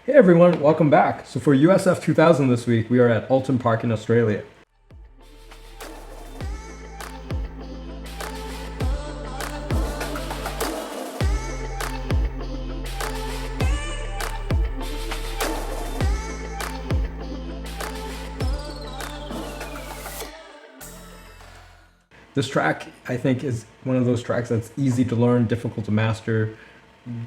Hey everyone, welcome back. So for USF 2000 this week, we are at Oulton Park in Australia. This track, I think, is one of those tracks that's easy to learn, difficult to master.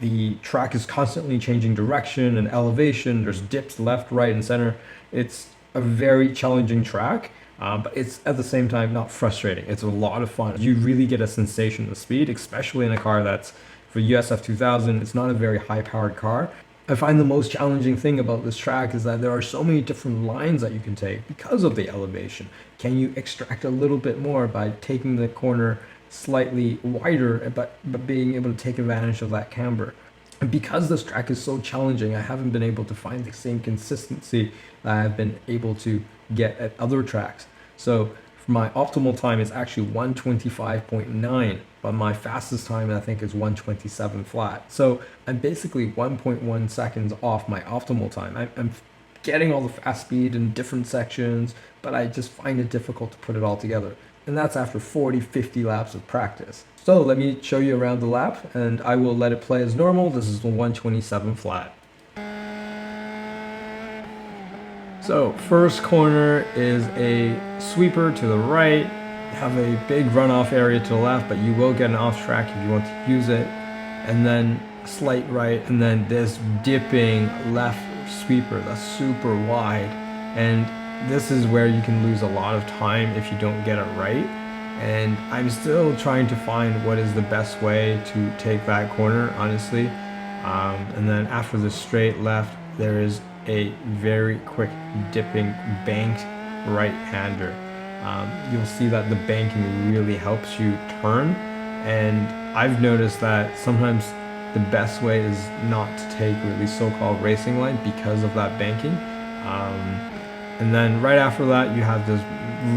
The track is constantly changing direction and elevation. There's dips left, right, and center. It's a very challenging track, but it's at the same time not frustrating. It's a lot of fun. You really get a sensation of speed, especially in a car that's for USF 2000. It's not a very high-powered car. I find the most challenging thing about this track is that there are so many different lines that you can take because of the elevation. Can you extract a little bit more by taking the corner slightly wider, but being able to take advantage of that camber? And because this track is so challenging, I haven't been able to find the same consistency that I've been able to get at other tracks. So my optimal time is actually 125.9, but my fastest time I think is 127 flat. So I'm basically 1.1 seconds off my optimal time. I'm getting all the fast speed in different sections, but I just find it difficult to put it all together. And that's after 40, 50 laps of practice. So let me show you around the lap and I will let it play as normal. This is the 127 flat. So first corner is a sweeper to the right. You have a big runoff area to the left, but you will get an off track if you want to use it. And then slight right, and then this dipping left sweeper that's super wide. And this is where you can lose a lot of time if you don't get it right. And I'm still trying to find what is the best way to take that corner, honestly. And then after the straight left, there is a very quick dipping banked right-hander. You'll see that the banking really helps you turn, and I've noticed that sometimes the best way is not to take really so-called racing line because of that banking. And then right after that you have this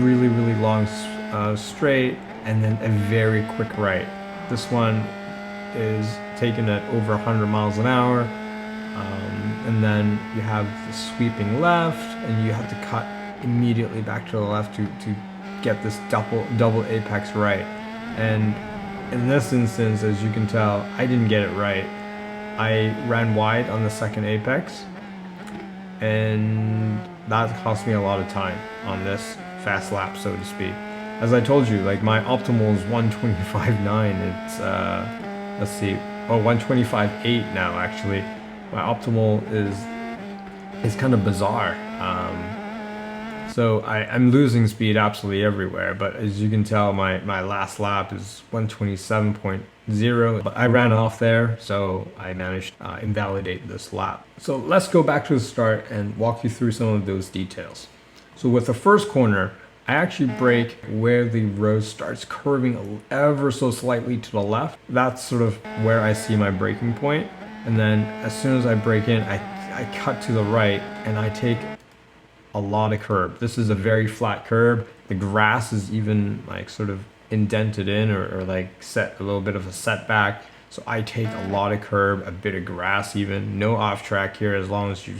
really long straight and then a very quick right. This one is taken at over 100 miles an hour. And then you have the sweeping left, and you have to cut immediately back to the left to get this double apex right. And in this instance, as you can tell, I didn't get it right. I ran wide on the second apex, and that cost me a lot of time on this fast lap, so to speak. As I told you, like my optimal is 125.9. It's let's see, 125.8 now actually. My optimal is kind of bizarre. So I'm losing speed absolutely everywhere, but as you can tell, my last lap is 127.0, but I ran off there, so I managed to invalidate this lap. So let's go back to the start and walk you through some of those details. So with the first corner, I actually brake where the road starts curving ever so slightly to the left. That's sort of where I see my braking point. And then as soon as I brake in, I cut to the right and I take a lot of curb. This is a very flat curb. The grass is even like sort of indented in or like set a little bit of a setback. So I take a lot of curb, a bit of grass even. No off track here as long as you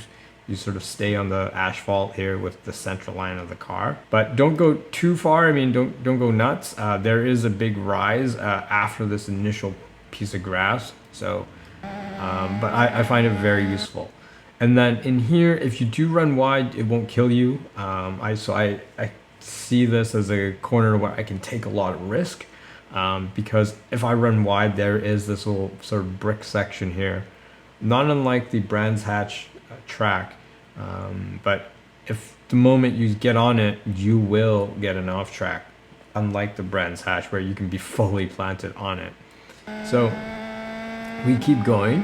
sort of stay on the asphalt here with the center line of the car. But don't go too far. I mean, don't go nuts. There is a big rise after this initial piece of grass. So but I find it very useful. And then in here, if you do run wide, it won't kill you. I see this as a corner where I can take a lot of risk because if I run wide, there is this little sort of brick section here, not unlike the Brands Hatch track. But if the moment you get on it, you will get an off track, unlike the Brands Hatch where you can be fully planted on it. So we keep going,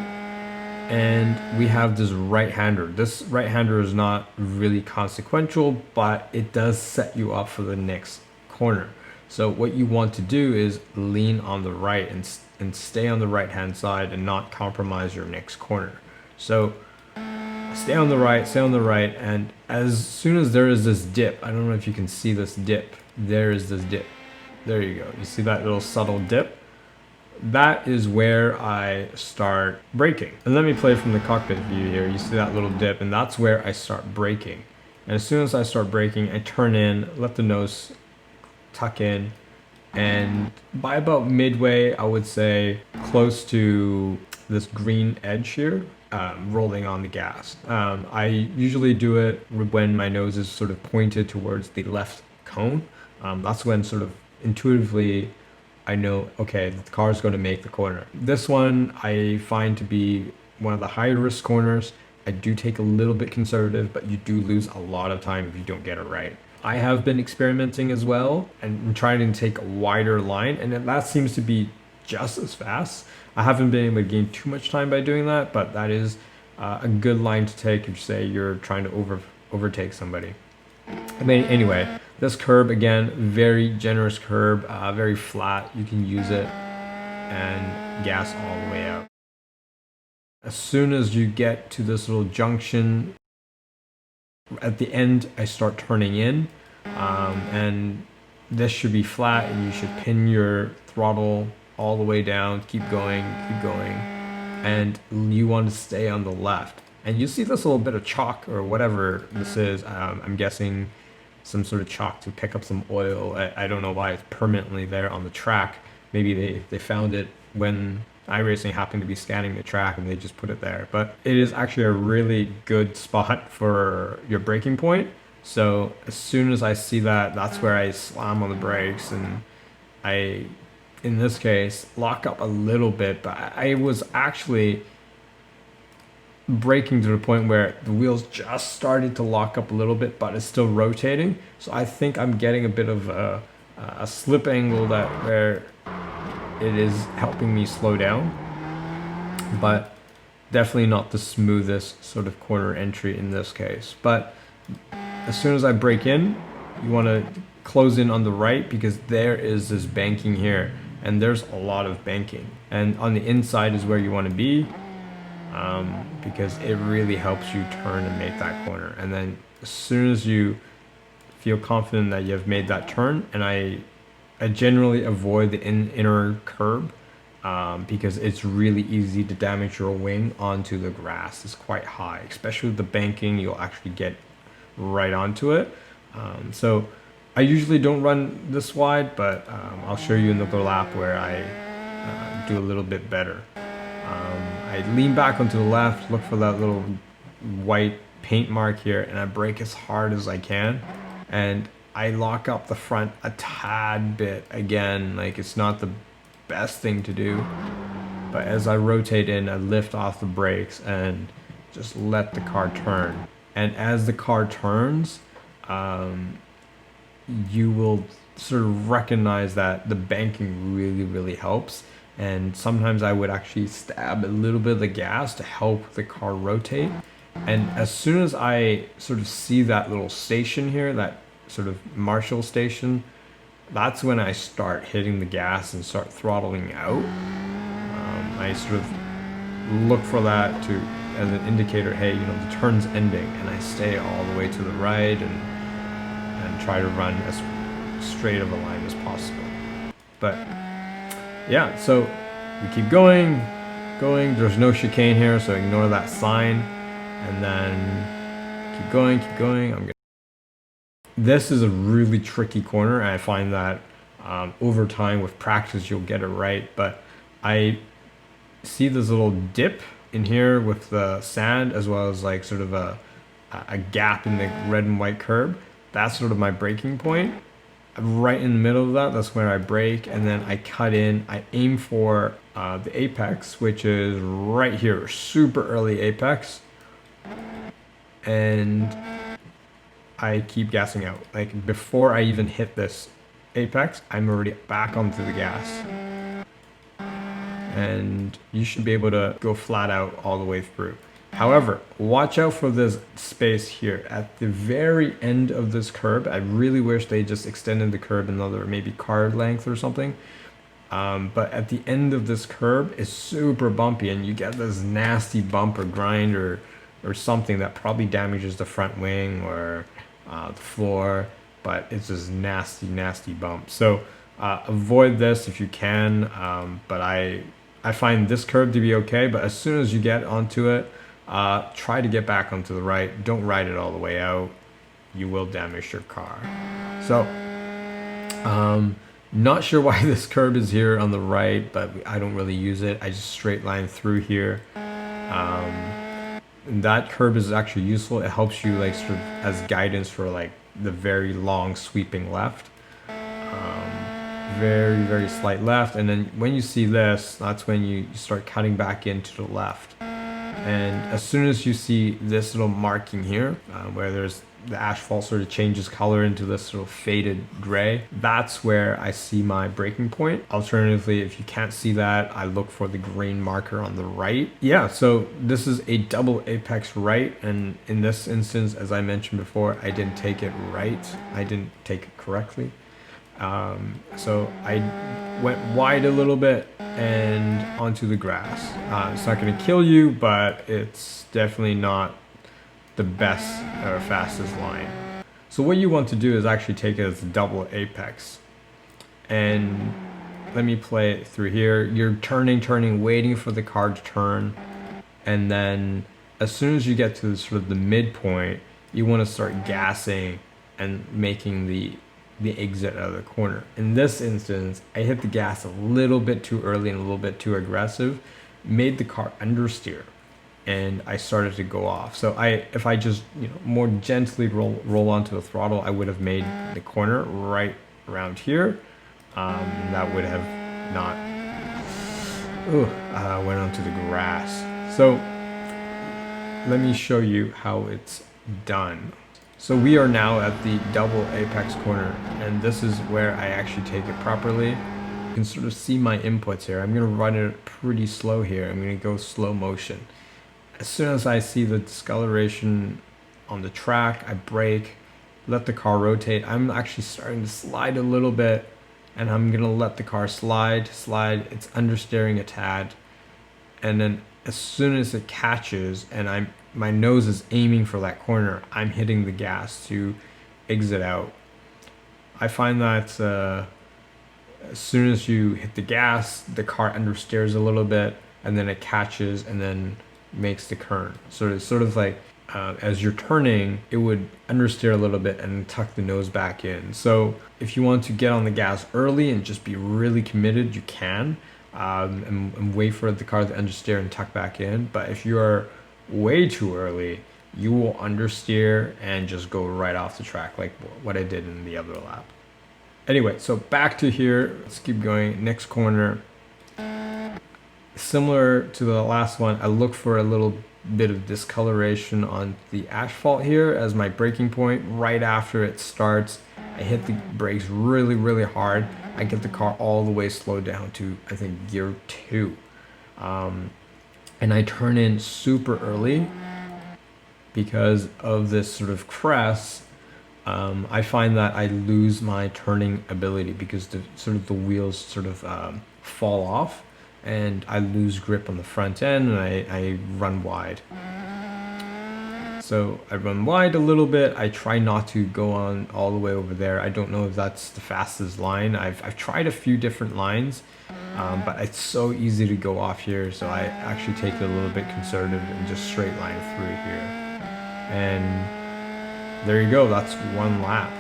and we have this right-hander. This right-hander is not really consequential, but it does set you up for the next corner. So what you want to do is lean on the right and stay on the right-hand side and not compromise your next corner. So stay on the right, and as soon as there is this dip, I don't know if you can see this dip, there is this dip. There you go. You see that little subtle dip? that is where I start braking. And let me play from the cockpit view here. You see that little dip, and that's where I start braking. And as soon as I start braking, I turn in, let the nose tuck in, and by about midway, I would say close to this green edge here, rolling on the gas. I usually do it when my nose is sort of pointed towards the left cone. That's when sort of intuitively I know, okay, the car is going to make the corner. This one I find to be one of the higher risk corners. I do take a little bit conservative, but you do lose a lot of time if you don't get it right. I have been experimenting as well and trying to take a wider line, and that seems to be just as fast. I haven't been able to gain too much time by doing that, but that is a good line to take if, say, you're trying to overtake somebody. I mean, anyway, this curb, again, very generous curb, very flat. You can use it and gas all the way out. As soon as you get to this little junction, at the end, I start turning in, and this should be flat, and you should pin your throttle all the way down, keep going, and you want to stay on the left. And you see this little bit of chalk or whatever this is. I'm guessing some sort of chalk to pick up some oil. I don't know why it's permanently there on the track. Maybe they found it when iRacing happened to be scanning the track and they just put it there. But it is actually a really good spot for your braking point. So as soon as I see that, that's where I slam on the brakes, and I, in this case, lock up a little bit. But I was actually braking to the point where the wheels just started to lock up a little bit, but it's still rotating. So I think I'm getting a bit of a slip angle where it is helping me slow down, but definitely not the smoothest sort of corner entry in this case. But as soon as I brake in, you want to close in on the right, because there is this banking here, and there's a lot of banking, and on the inside is where you want to be, because it really helps you turn and make that corner. And then as soon as you feel confident that you've made that turn, and I generally avoid the inner curb, because it's really easy to damage your wing onto the grass. It's quite high, especially with the banking. You'll actually get right onto it. So I usually don't run this wide, but I'll show you another lap where I do a little bit better. I lean back onto the left, look for that little white paint mark here, and I brake as hard as I can. And I lock up the front a tad bit. Again, like, it's not the best thing to do, but as I rotate in, I lift off the brakes and just let the car turn. And as the car turns, you will sort of recognize that the banking really helps. And sometimes I would actually stab a little bit of the gas to help the car rotate. And as soon as I sort of see that little station here, that sort of Marshall station, that's when I start hitting the gas and start throttling out. I sort of look for that as an indicator, hey, you know, the turn's ending, and I stay all the way to the right and try to run as straight of a line as possible. But yeah, so we keep going. There's no chicane here, so ignore that sign, and then keep going. This is a really tricky corner, and I find that over time with practice you'll get it right. But I see this little dip in here with the sand, as well as like sort of a gap in the red and white curb. That's sort of my braking point. Right in the middle of that, that's where I brake, and then I cut in. I aim for the apex, which is right here, super early apex, and I keep gassing out. Like, before I even hit this apex, I'm already back onto the gas, and you should be able to go flat out all the way through. However, watch out for this space here at the very end of this curb. I really wish they just extended the curb another maybe car length or something. But at the end of this curb, it's super bumpy, and you get this nasty bump or grind or something that probably damages the front wing or the floor. But it's this nasty bump. So Avoid this if you can, but I find this curve to be okay, but as soon as you get onto it, try to get back onto the right. Don't ride it all the way out. You will damage your car. So, not sure why this curve is here on the right, but I don't really use it. I just straight line through here. That curve is actually useful. It helps you like sort of as guidance for like the very long sweeping left. Very, very slight left. And then when you see this, that's when you start cutting back into the left. And as soon as you see this little marking here, where there's the asphalt sort of changes color into this sort of faded gray, that's where I see my breaking point. Alternatively, if you can't see that, I look for the green marker on the right. Yeah, so this is a double apex right, and in this instance, as I mentioned before, I didn't take it right. I didn't take it correctly. So I went wide a little bit and onto the grass. It's not going to kill you, but it's definitely not the best or fastest line. So what you want to do is actually take it as a double apex. And let me play it through here. You're turning, waiting for the car to turn. And then as soon as you get to sort of the midpoint, you want to start gassing and making the exit out of the corner. In this instance, I hit the gas a little bit too early and a little bit too aggressive, made the car understeer, and I started to go off. So if I just more gently roll onto the throttle, I would have made the corner right around here. That would have not went onto the grass. So let me show you how it's done. So we are now at the double apex corner, and this is where I actually take it properly. You can sort of see my inputs here. I'm going to run it pretty slow here. I'm going to go slow motion. As soon as I see the discoloration on the track, I brake, let the car rotate. I'm actually starting to slide a little bit, and I'm going to let the car slide. It's understeering a tad, and then as soon as it catches and my nose is aiming for that corner, I'm hitting the gas to exit out. I find that as soon as you hit the gas, the car understeers a little bit, and then it catches and then makes the turn. So it's sort of like as you're turning, it would understeer a little bit and tuck the nose back in. So if you want to get on the gas early and just be really committed, you can. And wait for the car to understeer and tuck back in. But if you are way too early, you will understeer and just go right off the track, like what I did in the other lap. Anyway, so back to here. Let's keep going. Next corner. Similar to the last one, I look for a little bit of discoloration on the asphalt here as my braking point. Right after it starts, I hit the brakes really, really hard. I get the car all the way slowed down to, I think, gear 2. And I turn in super early because of this sort of crest. I find that I lose my turning ability because the wheels sort of fall off, and I lose grip on the front end, and I run wide. So I run wide a little bit. I try not to go on all the way over there. I don't know if that's the fastest line. I've tried a few different lines, but it's so easy to go off here. So I actually take it a little bit conservative and just straight line through here. And there you go. That's one lap.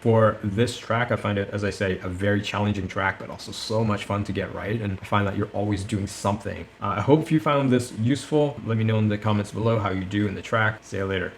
For this track, I find it, as I say, a very challenging track, but also so much fun to get right. And I find that you're always doing something. I hope you found this useful. Let me know in the comments below how you do in the track. See you later.